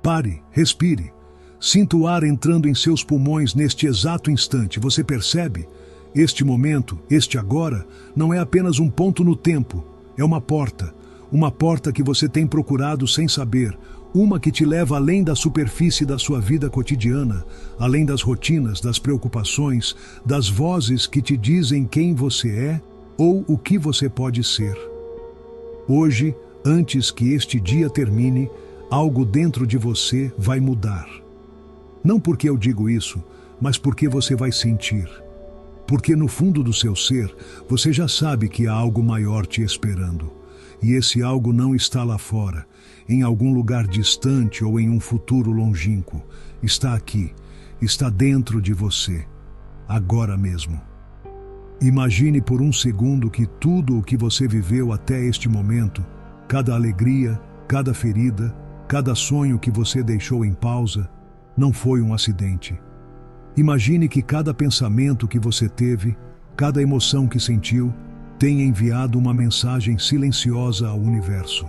Pare, respire. Sinta o ar entrando em seus pulmões neste exato instante. Você percebe? Este momento, este agora, não é apenas um ponto no tempo. É uma porta. Uma porta que você tem procurado sem saber. Uma que te leva além da superfície da sua vida cotidiana, além das rotinas, das preocupações, das vozes que te dizem quem você é ou o que você pode ser. Hoje, antes que este dia termine, algo dentro de você vai mudar. Não porque eu digo isso, mas porque você vai sentir. Porque no fundo do seu ser, você já sabe que há algo maior te esperando. E esse algo não está lá fora, em algum lugar distante ou em um futuro longínquo. Está aqui, está dentro de você, agora mesmo. Imagine por um segundo que tudo o que você viveu até este momento, cada alegria, cada ferida, cada sonho que você deixou em pausa, não foi um acidente. Imagine que cada pensamento que você teve, cada emoção que sentiu, tenha enviado uma mensagem silenciosa ao universo.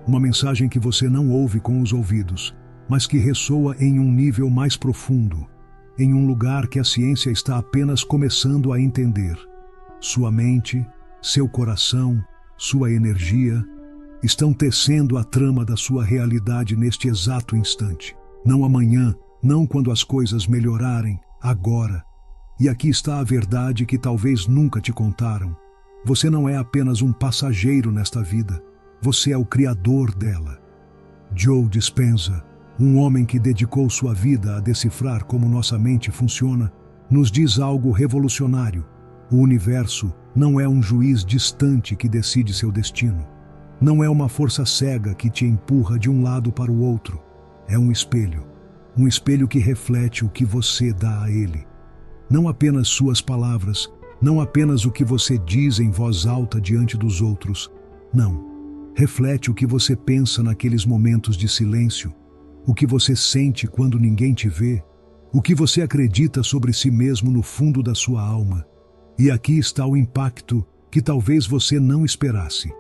Uma mensagem que você não ouve com os ouvidos, mas que ressoa em um nível mais profundo, em um lugar que a ciência está apenas começando a entender. Sua mente, seu coração, sua energia, estão tecendo a trama da sua realidade neste exato instante. Não amanhã, não quando as coisas melhorarem, agora. E aqui está a verdade que talvez nunca te contaram. Você não é apenas um passageiro nesta vida, você é o criador dela. Joe Dispenza, um homem que dedicou sua vida a decifrar como nossa mente funciona, nos diz algo revolucionário. O universo não é um juiz distante que decide seu destino. Não é uma força cega que te empurra de um lado para o outro. É um espelho que reflete o que você dá a ele. Não apenas suas palavras, não apenas o que você diz em voz alta diante dos outros. Não. Reflete o que você pensa naqueles momentos de silêncio, o que você sente quando ninguém te vê, o que você acredita sobre si mesmo no fundo da sua alma. E aqui está o impacto que talvez você não esperasse.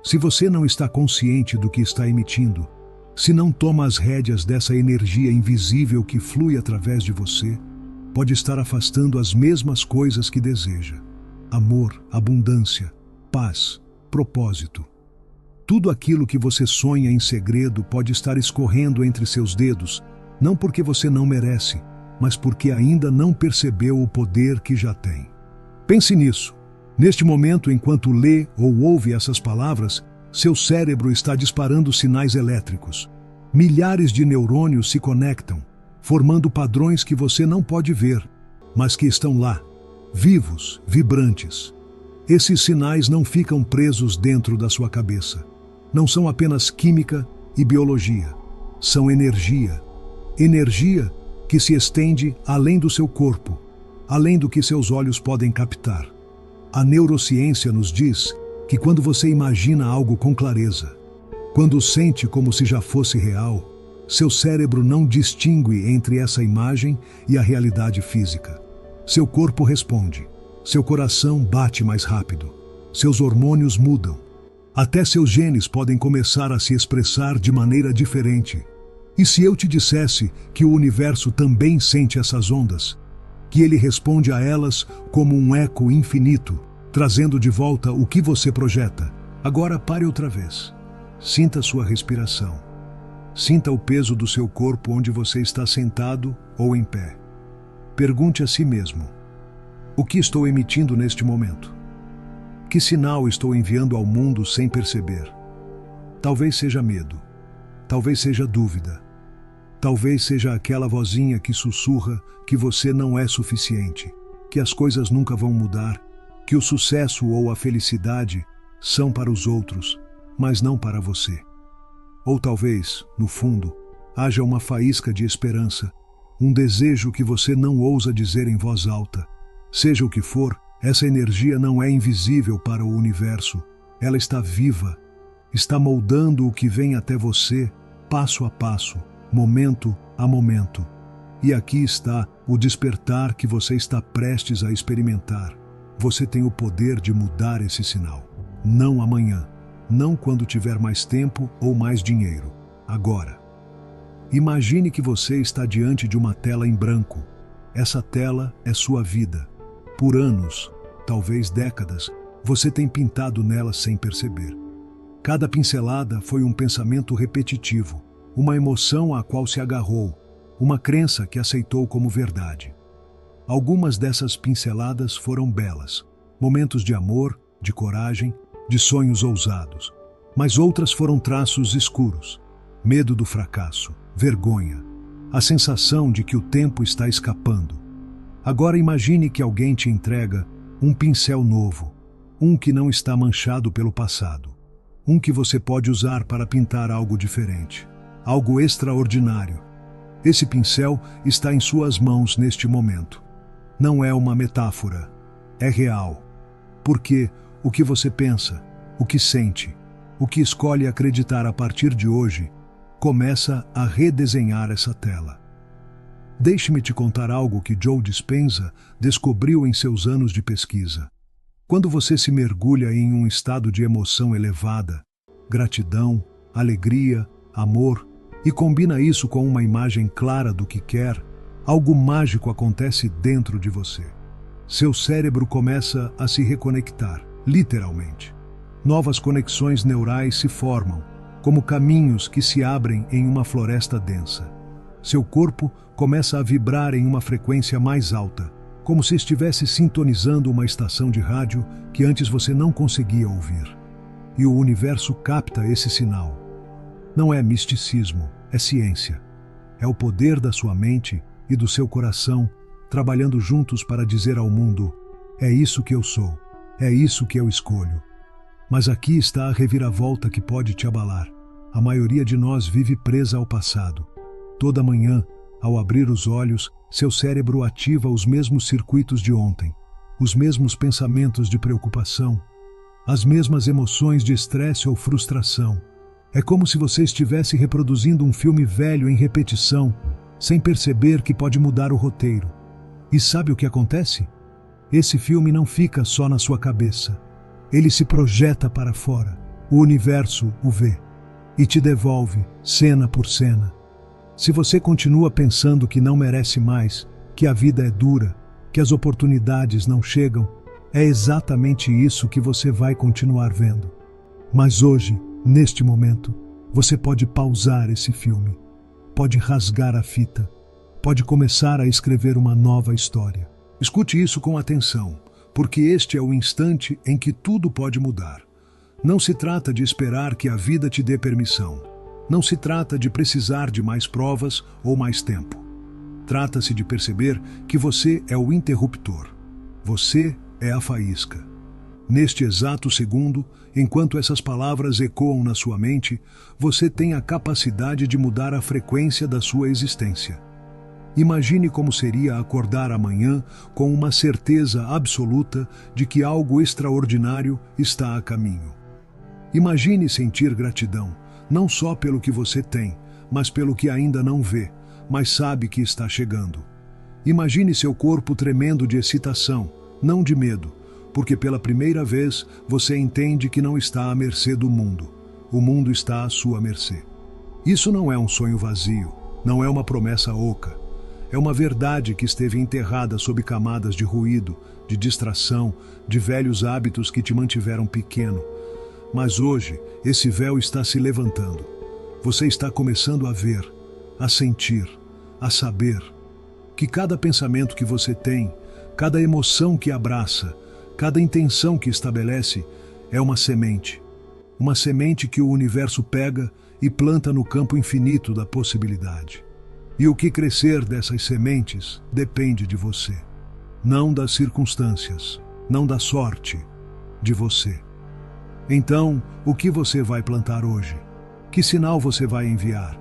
Se você não está consciente do que está emitindo, se não toma as rédeas dessa energia invisível que flui através de você, pode estar afastando as mesmas coisas que deseja. Amor, abundância, paz, propósito. Tudo aquilo que você sonha em segredo pode estar escorrendo entre seus dedos, não porque você não merece, mas porque ainda não percebeu o poder que já tem. Pense nisso. Neste momento, enquanto lê ou ouve essas palavras, seu cérebro está disparando sinais elétricos. Milhares de neurônios se conectam, formando padrões que você não pode ver, mas que estão lá, vivos, vibrantes. Esses sinais não ficam presos dentro da sua cabeça. Não são apenas química e biologia. São energia. Energia que se estende além do seu corpo, além do que seus olhos podem captar. A neurociência nos diz que quando você imagina algo com clareza, quando sente como se já fosse real, seu cérebro não distingue entre essa imagem e a realidade física. Seu corpo responde, seu coração bate mais rápido, seus hormônios mudam. Até seus genes podem começar a se expressar de maneira diferente. E se eu te dissesse que o universo também sente essas ondas, que ele responde a elas como um eco infinito, trazendo de volta o que você projeta? Agora pare outra vez. Sinta sua respiração. Sinta o peso do seu corpo onde você está sentado ou em pé. Pergunte a si mesmo: o que estou emitindo neste momento? Que sinal estou enviando ao mundo sem perceber? Talvez seja medo. Talvez seja dúvida. Talvez seja aquela vozinha que sussurra que você não é suficiente, que as coisas nunca vão mudar, que o sucesso ou a felicidade são para os outros, mas não para você. Ou talvez, no fundo, haja uma faísca de esperança, um desejo que você não ousa dizer em voz alta. Seja o que for, essa energia não é invisível para o universo. Ela está viva, está moldando o que vem até você, passo a passo, momento a momento. E aqui está o despertar que você está prestes a experimentar. Você tem o poder de mudar esse sinal. Não amanhã, não quando tiver mais tempo ou mais dinheiro. Agora. Imagine que você está diante de uma tela em branco. Essa tela é sua vida. Por anos, talvez décadas, você tem pintado nela sem perceber. Cada pincelada foi um pensamento repetitivo, uma emoção à qual se agarrou, uma crença que aceitou como verdade. Algumas dessas pinceladas foram belas, momentos de amor, de coragem, de sonhos ousados. Mas outras foram traços escuros, medo do fracasso, vergonha, a sensação de que o tempo está escapando. Agora imagine que alguém te entrega um pincel novo, um que não está manchado pelo passado, um que você pode usar para pintar algo diferente, algo extraordinário. Esse pincel está em suas mãos neste momento. Não é uma metáfora, é real. Porque o que você pensa, o que sente, o que escolhe acreditar a partir de hoje, começa a redesenhar essa tela. Deixe-me te contar algo que Joe Dispenza descobriu em seus anos de pesquisa. Quando você se mergulha em um estado de emoção elevada, gratidão, alegria, amor, e combina isso com uma imagem clara do que quer, algo mágico acontece dentro de você. Seu cérebro começa a se reconectar, literalmente. Novas conexões neurais se formam, como caminhos que se abrem em uma floresta densa. Seu corpo começa a vibrar em uma frequência mais alta, como se estivesse sintonizando uma estação de rádio que antes você não conseguia ouvir. E o universo capta esse sinal. Não é misticismo, é ciência. É o poder da sua mente e do seu coração trabalhando juntos para dizer ao mundo: é isso que eu sou, é isso que eu escolho. Mas aqui está a reviravolta que pode te abalar. A maioria de nós vive presa ao passado. Toda manhã, ao abrir os olhos, seu cérebro ativa os mesmos circuitos de ontem, os mesmos pensamentos de preocupação, as mesmas emoções de estresse ou frustração. É como se você estivesse reproduzindo um filme velho em repetição, sem perceber que pode mudar o roteiro. E sabe o que acontece? Esse filme não fica só na sua cabeça. Ele se projeta para fora. O universo o vê e te devolve, cena por cena. Se você continua pensando que não merece mais, que a vida é dura, que as oportunidades não chegam, é exatamente isso que você vai continuar vendo. Mas hoje, neste momento, você pode pausar esse filme, pode rasgar a fita, pode começar a escrever uma nova história. Escute isso com atenção, porque este é o instante em que tudo pode mudar. Não se trata de esperar que a vida te dê permissão. Não se trata de precisar de mais provas ou mais tempo. Trata-se de perceber que você é o interruptor. Você é a faísca. Neste exato segundo, enquanto essas palavras ecoam na sua mente, você tem a capacidade de mudar a frequência da sua existência. Imagine como seria acordar amanhã com uma certeza absoluta de que algo extraordinário está a caminho. Imagine sentir gratidão, não só pelo que você tem, mas pelo que ainda não vê, mas sabe que está chegando. Imagine seu corpo tremendo de excitação, não de medo, porque pela primeira vez você entende que não está à mercê do mundo. O mundo está à sua mercê. Isso não é um sonho vazio, não é uma promessa oca. É uma verdade que esteve enterrada sob camadas de ruído, de distração, de velhos hábitos que te mantiveram pequeno. Mas hoje, esse véu está se levantando. Você está começando a ver, a sentir, a saber que cada pensamento que você tem, cada emoção que abraça, cada intenção que estabelece é uma semente. Uma semente que o universo pega e planta no campo infinito da possibilidade. E o que crescer dessas sementes depende de você. Não das circunstâncias, não da sorte, de você. Então, o que você vai plantar hoje? Que sinal você vai enviar?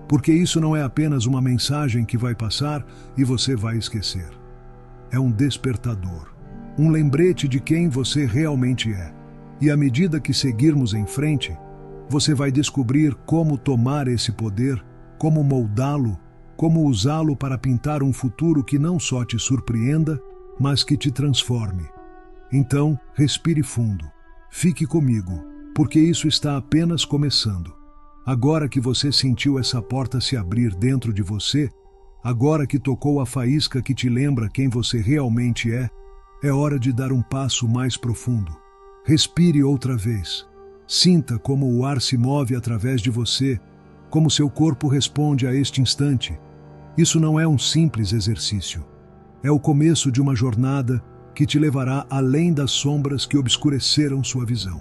Porque isso não é apenas uma mensagem que vai passar e você vai esquecer. É um despertador, um lembrete de quem você realmente é. E à medida que seguirmos em frente, você vai descobrir como tomar esse poder, como moldá-lo, como usá-lo para pintar um futuro que não só te surpreenda, mas que te transforme. Então, respire fundo. Fique comigo, porque isso está apenas começando. Agora que você sentiu essa porta se abrir dentro de você, agora que tocou a faísca que te lembra quem você realmente é hora de dar um passo mais profundo. Respire outra vez. Sinta como o ar se move através de você, como seu corpo responde a este instante. Isso não é um simples exercício. É o começo de uma jornada que te levará além das sombras que obscureceram sua visão.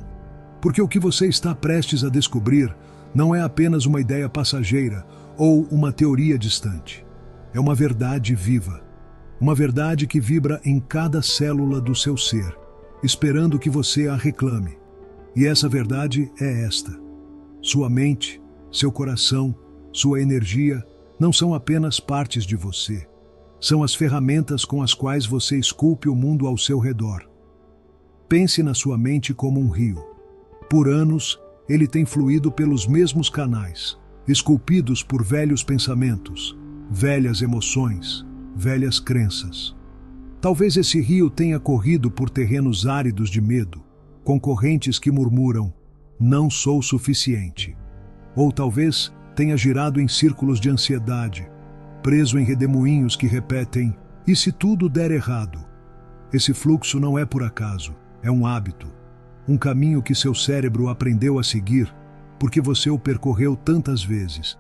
Porque o que você está prestes a descobrir não é apenas uma ideia passageira ou uma teoria distante. É uma verdade viva. Uma verdade que vibra em cada célula do seu ser, esperando que você a reclame. E essa verdade é esta: sua mente, seu coração, sua energia não são apenas partes de você. São as ferramentas com as quais você esculpe o mundo ao seu redor. Pense na sua mente como um rio. Por anos, ele tem fluído pelos mesmos canais, esculpidos por velhos pensamentos, velhas emoções, velhas crenças. Talvez esse rio tenha corrido por terrenos áridos de medo, com correntes que murmuram: "Não sou suficiente". Ou talvez tenha girado em círculos de ansiedade, preso em redemoinhos que repetem: "E se tudo der errado?". Esse fluxo não é por acaso, é um hábito. Um caminho que seu cérebro aprendeu a seguir, porque você o percorreu tantas vezes.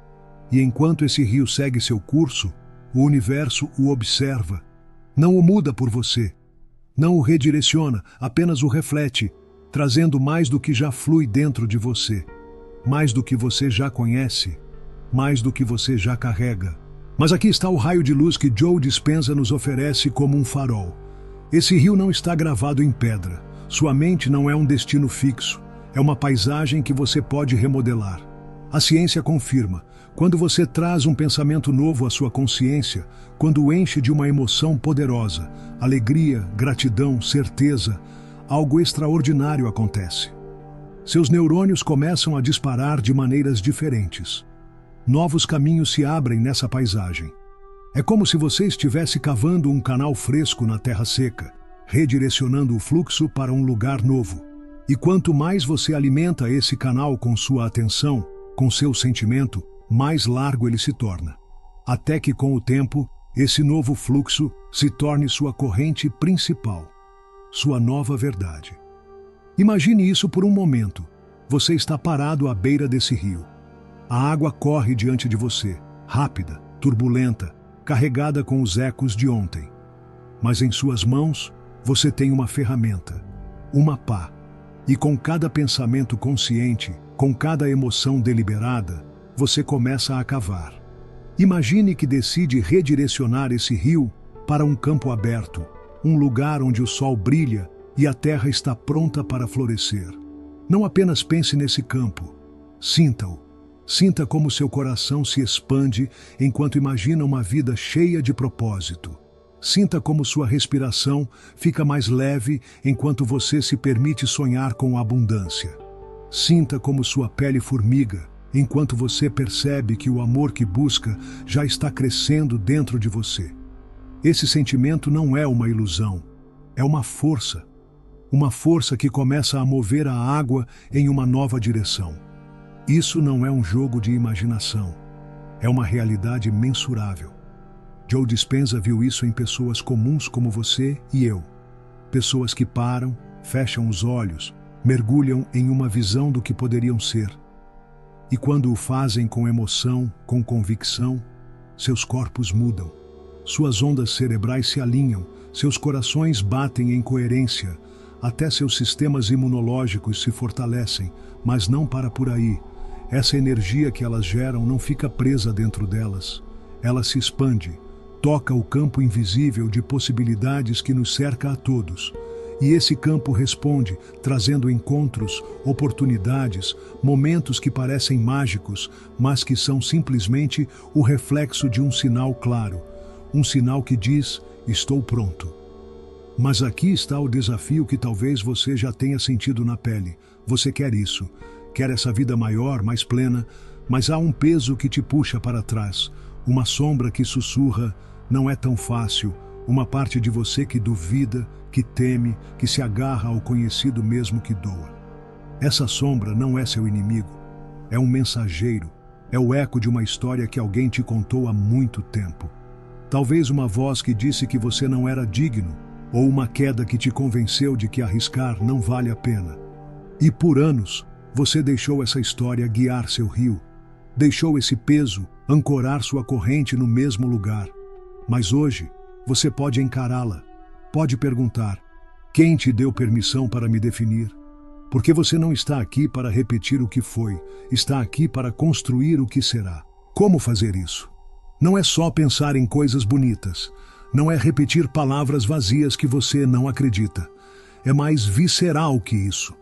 E enquanto esse rio segue seu curso, o universo o observa. Não o muda por você. Não o redireciona, apenas o reflete, trazendo mais do que já flui dentro de você. Mais do que você já conhece. Mais do que você já carrega. Mas aqui está o raio de luz que Joe Dispenza nos oferece como um farol. Esse rio não está gravado em pedra. Sua mente não é um destino fixo, é uma paisagem que você pode remodelar. A ciência confirma, quando você traz um pensamento novo à sua consciência, quando o enche de uma emoção poderosa, alegria, gratidão, certeza, algo extraordinário acontece. Seus neurônios começam a disparar de maneiras diferentes. Novos caminhos se abrem nessa paisagem. É como se você estivesse cavando um canal fresco na terra seca, redirecionando o fluxo para um lugar novo. E quanto mais você alimenta esse canal com sua atenção, com seu sentimento, mais largo ele se torna. Até que, com o tempo, esse novo fluxo se torne sua corrente principal, sua nova verdade. Imagine isso por um momento. Você está parado à beira desse rio. A água corre diante de você, rápida, turbulenta, carregada com os ecos de ontem. Mas em suas mãos, você tem uma ferramenta, uma pá. E com cada pensamento consciente, com cada emoção deliberada, você começa a cavar. Imagine que decide redirecionar esse rio para um campo aberto, um lugar onde o sol brilha e a terra está pronta para florescer. Não apenas pense nesse campo, sinta-o. Sinta como seu coração se expande enquanto imagina uma vida cheia de propósito. Sinta como sua respiração fica mais leve enquanto você se permite sonhar com abundância. Sinta como sua pele formiga enquanto você percebe que o amor que busca já está crescendo dentro de você. Esse sentimento não é uma ilusão, é uma força. Uma força que começa a mover a água em uma nova direção. Isso não é um jogo de imaginação, é uma realidade mensurável. Joe Dispenza viu isso em pessoas comuns como você e eu. Pessoas que param, fecham os olhos, mergulham em uma visão do que poderiam ser. E quando o fazem com emoção, com convicção, seus corpos mudam. Suas ondas cerebrais se alinham, seus corações batem em coerência, até seus sistemas imunológicos se fortalecem, mas não para por aí. Essa energia que elas geram não fica presa dentro delas. Ela se expande, toca o campo invisível de possibilidades que nos cerca a todos. E esse campo responde, trazendo encontros, oportunidades, momentos que parecem mágicos, mas que são simplesmente o reflexo de um sinal claro. Um sinal que diz: estou pronto. Mas aqui está o desafio que talvez você já tenha sentido na pele. Você quer isso. Quer essa vida maior, mais plena, mas há um peso que te puxa para trás, uma sombra que sussurra: não é tão fácil, uma parte de você que duvida, que teme, que se agarra ao conhecido mesmo que doa. Essa sombra não é seu inimigo. é um mensageiro, é o eco de uma história que alguém te contou há muito tempo. Talvez uma voz que disse que você não era digno, ou uma queda que te convenceu de que arriscar não vale a pena. E por anos, você deixou essa história guiar seu rio, deixou esse peso ancorar sua corrente no mesmo lugar. Mas hoje, você pode encará-la, pode perguntar: quem te deu permissão para me definir? Porque você não está aqui para repetir o que foi, está aqui para construir o que será. Como fazer isso? Não é só pensar em coisas bonitas, não é repetir palavras vazias que você não acredita. É mais visceral que isso.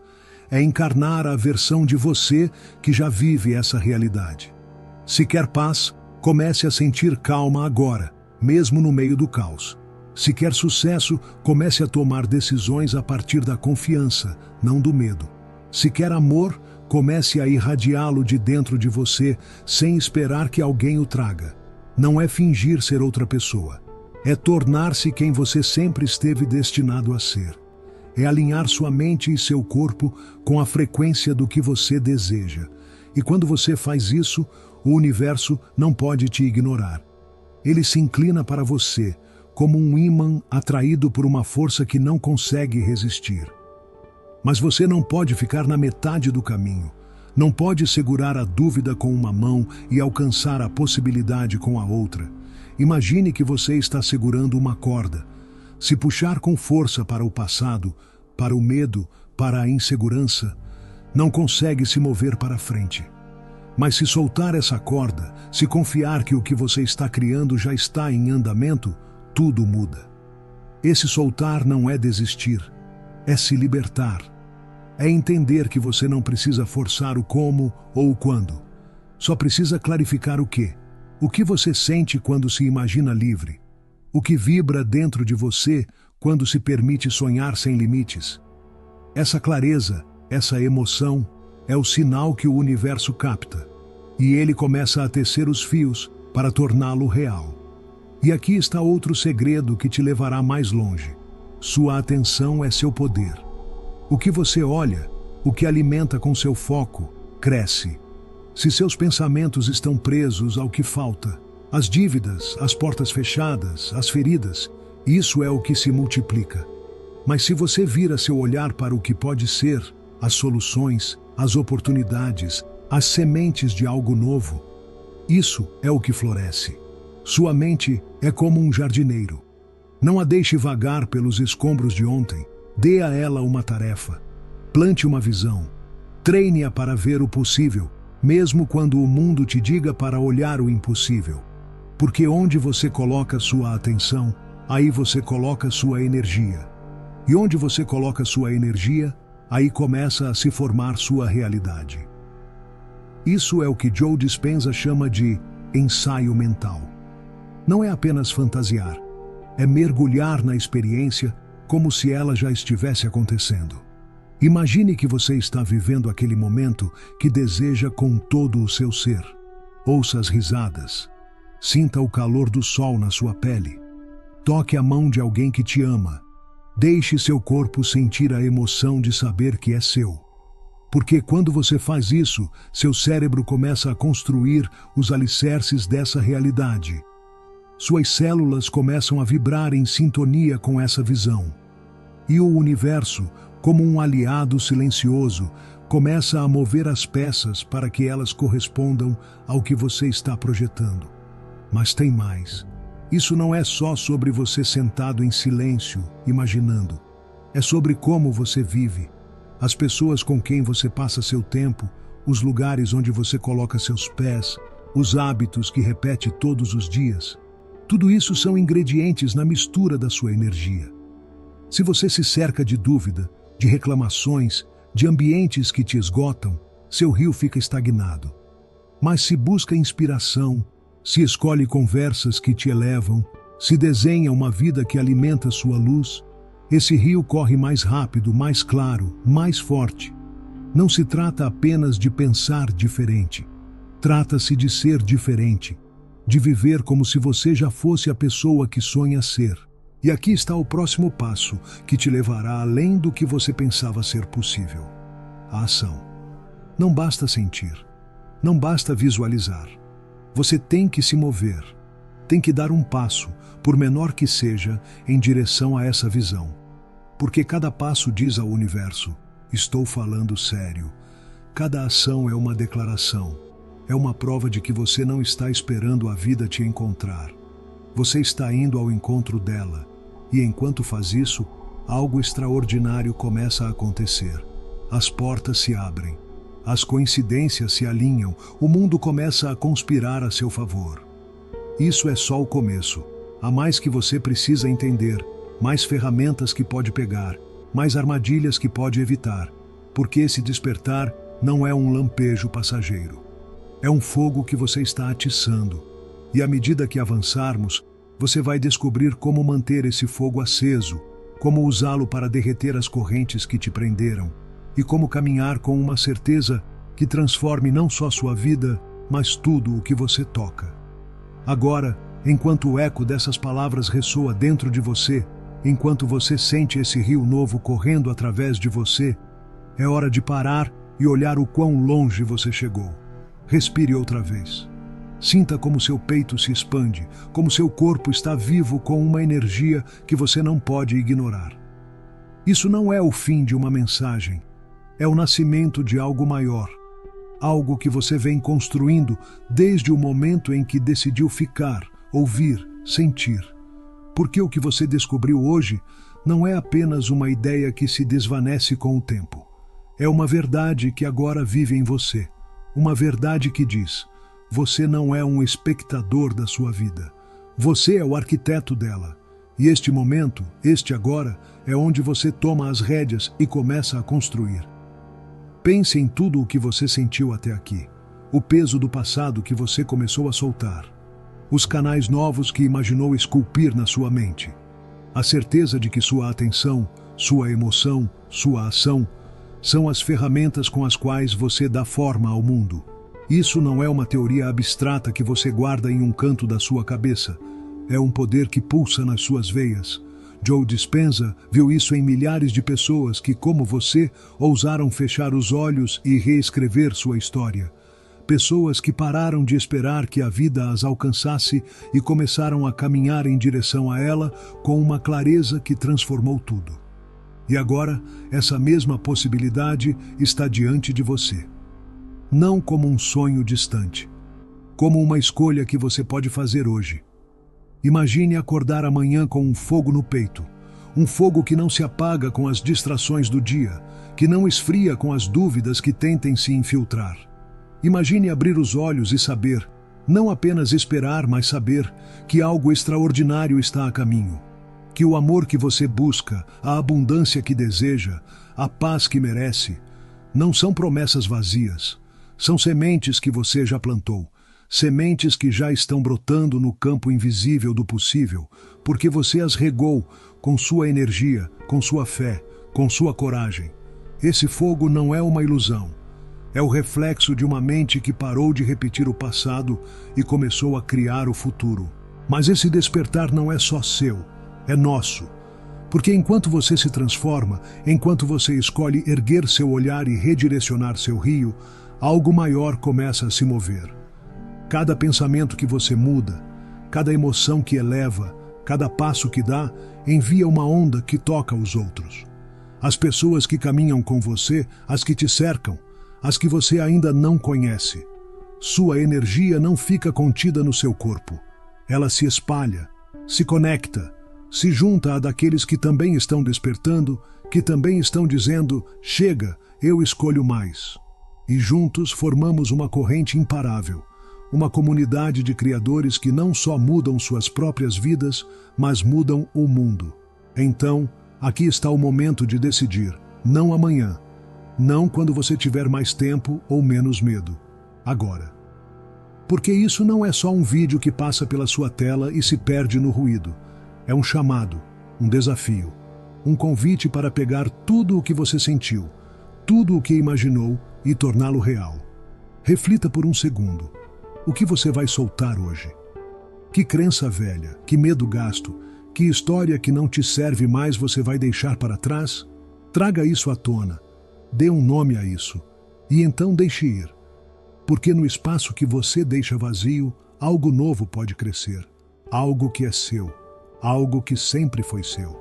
É encarnar a versão de você que já vive essa realidade. Se quer paz, comece a sentir calma agora, mesmo no meio do caos. Se quer sucesso, comece a tomar decisões a partir da confiança, não do medo. Se quer amor, comece a irradiá-lo de dentro de você, sem esperar que alguém o traga. Não é fingir ser outra pessoa. É tornar-se quem você sempre esteve destinado a ser. É alinhar sua mente e seu corpo com a frequência do que você deseja. E quando você faz isso, o universo não pode te ignorar. Ele se inclina para você, como um ímã atraído por uma força que não consegue resistir. Mas você não pode ficar na metade do caminho. Não pode segurar a dúvida com uma mão e alcançar a possibilidade com a outra. Imagine que você está segurando uma corda. Se puxar com força para o passado, para o medo, para a insegurança, não consegue se mover para frente. Mas se soltar essa corda, se confiar que o que você está criando já está em andamento, tudo muda. Esse soltar não é desistir, é se libertar. É entender que você não precisa forçar o como ou o quando. Só precisa clarificar o quê. O que você sente quando se imagina livre. O que vibra dentro de você quando se permite sonhar sem limites. Essa clareza, essa emoção, é o sinal que o universo capta. E ele começa a tecer os fios para torná-lo real. E aqui está outro segredo que te levará mais longe. Sua atenção é seu poder. O que você olha, o que alimenta com seu foco, cresce. Se seus pensamentos estão presos ao que falta, as dívidas, as portas fechadas, as feridas, isso é o que se multiplica. Mas se você vira seu olhar para o que pode ser, as soluções, as oportunidades, as sementes de algo novo, isso é o que floresce. Sua mente é como um jardineiro. Não a deixe vagar pelos escombros de ontem. Dê a ela uma tarefa. Plante uma visão. Treine-a para ver o possível, mesmo quando o mundo te diga para olhar o impossível. Porque onde você coloca sua atenção, aí você coloca sua energia. E onde você coloca sua energia, aí começa a se formar sua realidade. Isso é o que Joe Dispenza chama de ensaio mental. Não é apenas fantasiar, é mergulhar na experiência como se ela já estivesse acontecendo. Imagine que você está vivendo aquele momento que deseja com todo o seu ser. Ouça as risadas. Sinta o calor do sol na sua pele. Toque a mão de alguém que te ama. Deixe seu corpo sentir a emoção de saber que é seu. Porque quando você faz isso, seu cérebro começa a construir os alicerces dessa realidade. Suas células começam a vibrar em sintonia com essa visão. E o universo, como um aliado silencioso, começa a mover as peças para que elas correspondam ao que você está projetando. Mas tem mais. Isso não é só sobre você sentado em silêncio, imaginando. É sobre como você vive, as pessoas com quem você passa seu tempo, os lugares onde você coloca seus pés, os hábitos que repete todos os dias. Tudo isso são ingredientes na mistura da sua energia. Se você se cerca de dúvida, de reclamações, de ambientes que te esgotam, seu rio fica estagnado. Mas se busca inspiração, se escolhe conversas que te elevam, se desenha uma vida que alimenta sua luz, esse rio corre mais rápido, mais claro, mais forte. Não se trata apenas de pensar diferente. Trata-se de ser diferente, de viver como se você já fosse a pessoa que sonha ser. E aqui está o próximo passo, que te levará além do que você pensava ser possível. A ação. Não basta sentir. Não basta visualizar. Você tem que se mover. Tem que dar um passo, por menor que seja, em direção a essa visão. Porque cada passo diz ao universo: estou falando sério. Cada ação é uma declaração. É uma prova de que você não está esperando a vida te encontrar. Você está indo ao encontro dela. E enquanto faz isso, algo extraordinário começa a acontecer. As portas se abrem. As coincidências se alinham. O mundo começa a conspirar a seu favor. Isso é só o começo. Há mais que você precisa entender, mais ferramentas que pode pegar, mais armadilhas que pode evitar, porque esse despertar não é um lampejo passageiro. É um fogo que você está atiçando. E à medida que avançarmos, você vai descobrir como manter esse fogo aceso, como usá-lo para derreter as correntes que te prenderam, e como caminhar com uma certeza que transforme não só sua vida, mas tudo o que você toca. Agora, enquanto o eco dessas palavras ressoa dentro de você, enquanto você sente esse rio novo correndo através de você, é hora de parar e olhar o quão longe você chegou. Respire outra vez. Sinta como seu peito se expande, como seu corpo está vivo com uma energia que você não pode ignorar. Isso não é o fim de uma mensagem, é o nascimento de algo maior, algo que você vem construindo desde o momento em que decidiu ficar, ouvir, sentir. Porque o que você descobriu hoje não é apenas uma ideia que se desvanece com o tempo. É uma verdade que agora vive em você, uma verdade que diz: você não é um espectador da sua vida. Você é o arquiteto dela. E este momento, este agora, é onde você toma as rédeas e começa a construir. Pense em tudo o que você sentiu até aqui. O peso do passado que você começou a soltar. Os canais novos que imaginou esculpir na sua mente. A certeza de que sua atenção, sua emoção, sua ação são as ferramentas com as quais você dá forma ao mundo. Isso não é uma teoria abstrata que você guarda em um canto da sua cabeça. É um poder que pulsa nas suas veias. Joe Dispenza viu isso em milhares de pessoas que, como você, ousaram fechar os olhos e reescrever sua história. Pessoas que pararam de esperar que a vida as alcançasse e começaram a caminhar em direção a ela com uma clareza que transformou tudo. E agora, essa mesma possibilidade está diante de você. Não como um sonho distante, como uma escolha que você pode fazer hoje. Imagine acordar amanhã com um fogo no peito, um fogo que não se apaga com as distrações do dia, que não esfria com as dúvidas que tentem se infiltrar. Imagine abrir os olhos e saber, não apenas esperar, mas saber que algo extraordinário está a caminho, que o amor que você busca, a abundância que deseja, a paz que merece, não são promessas vazias. São sementes que você já plantou, sementes que já estão brotando no campo invisível do possível, porque você as regou com sua energia, com sua fé, com sua coragem. Esse fogo não é uma ilusão. É o reflexo de uma mente que parou de repetir o passado e começou a criar o futuro. Mas esse despertar não é só seu, é nosso. Porque enquanto você se transforma, enquanto você escolhe erguer seu olhar e redirecionar seu rio, algo maior começa a se mover. Cada pensamento que você muda, cada emoção que eleva, cada passo que dá, envia uma onda que toca os outros. As pessoas que caminham com você, as que te cercam, as que você ainda não conhece. Sua energia não fica contida no seu corpo. Ela se espalha, se conecta, se junta a daqueles que também estão despertando, que também estão dizendo: chega, eu escolho mais. E juntos formamos uma corrente imparável, uma comunidade de criadores que não só mudam suas próprias vidas, mas mudam o mundo. Então, aqui está o momento de decidir, não amanhã, não quando você tiver mais tempo ou menos medo, agora. Porque isso não é só um vídeo que passa pela sua tela e se perde no ruído. É um chamado, um desafio, um convite para pegar tudo o que você sentiu, tudo o que imaginou e torná-lo real. Reflita por um segundo. O que você vai soltar hoje? Que crença velha, que medo gasto, que história que não te serve mais você vai deixar para trás? Traga isso à tona. Dê um nome a isso. E então deixe ir. Porque no espaço que você deixa vazio, algo novo pode crescer. Algo que é seu. Algo que sempre foi seu.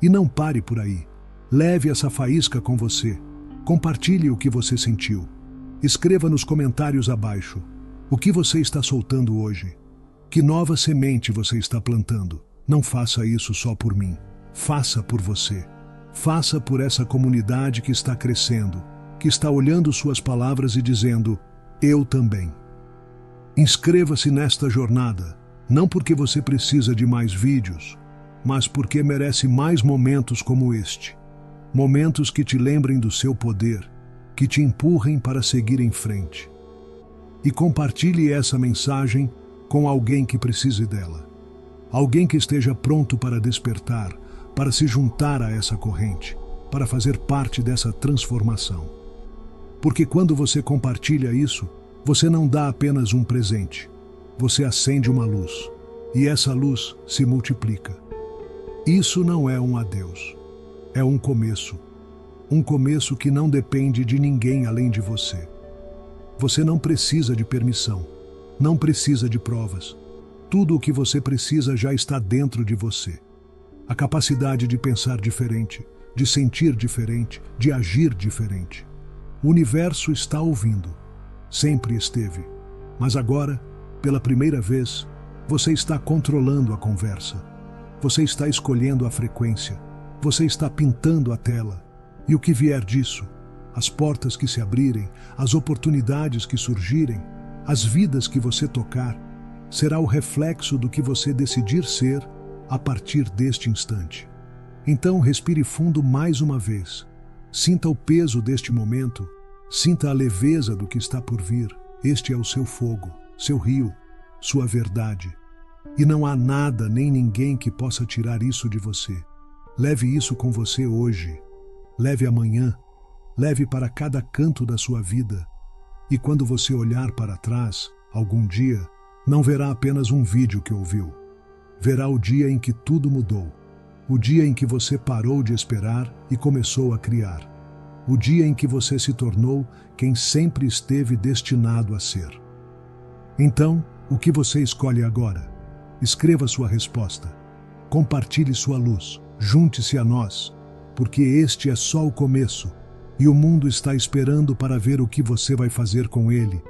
E não pare por aí. Leve essa faísca com você. Compartilhe o que você sentiu. Escreva nos comentários abaixo. O que você está soltando hoje? Que nova semente você está plantando? Não faça isso só por mim. Faça por você. Faça por essa comunidade que está crescendo, que está olhando suas palavras e dizendo: eu também. Inscreva-se nesta jornada, não porque você precisa de mais vídeos, mas porque merece mais momentos como este. Momentos que te lembrem do seu poder, que te empurrem para seguir em frente. E compartilhe essa mensagem com alguém que precise dela. Alguém que esteja pronto para despertar, para se juntar a essa corrente, para fazer parte dessa transformação. Porque quando você compartilha isso, você não dá apenas um presente. Você acende uma luz. E essa luz se multiplica. Isso não é um adeus. É um começo. Um começo que não depende de ninguém além de você. Você não precisa de permissão. Não precisa de provas. Tudo o que você precisa já está dentro de você. A capacidade de pensar diferente, de sentir diferente, de agir diferente. O universo está ouvindo. Sempre esteve. Mas agora, pela primeira vez, você está controlando a conversa. Você está escolhendo a frequência. Você está pintando a tela. E o que vier disso, as portas que se abrirem, as oportunidades que surgirem, as vidas que você tocar, será o reflexo do que você decidir ser a partir deste instante. Então, respire fundo mais uma vez. Sinta o peso deste momento. Sinta a leveza do que está por vir. Este é o seu fogo, seu rio, sua verdade. E não há nada nem ninguém que possa tirar isso de você. Leve isso com você hoje. Leve amanhã. Leve para cada canto da sua vida. E quando você olhar para trás, algum dia, não verá apenas um vídeo que ouviu. Verá o dia em que tudo mudou. O dia em que você parou de esperar e começou a criar. O dia em que você se tornou quem sempre esteve destinado a ser. Então, o que você escolhe agora? Escreva sua resposta. Compartilhe sua luz. Junte-se a nós, porque este é só o começo e o mundo está esperando para ver o que você vai fazer com ele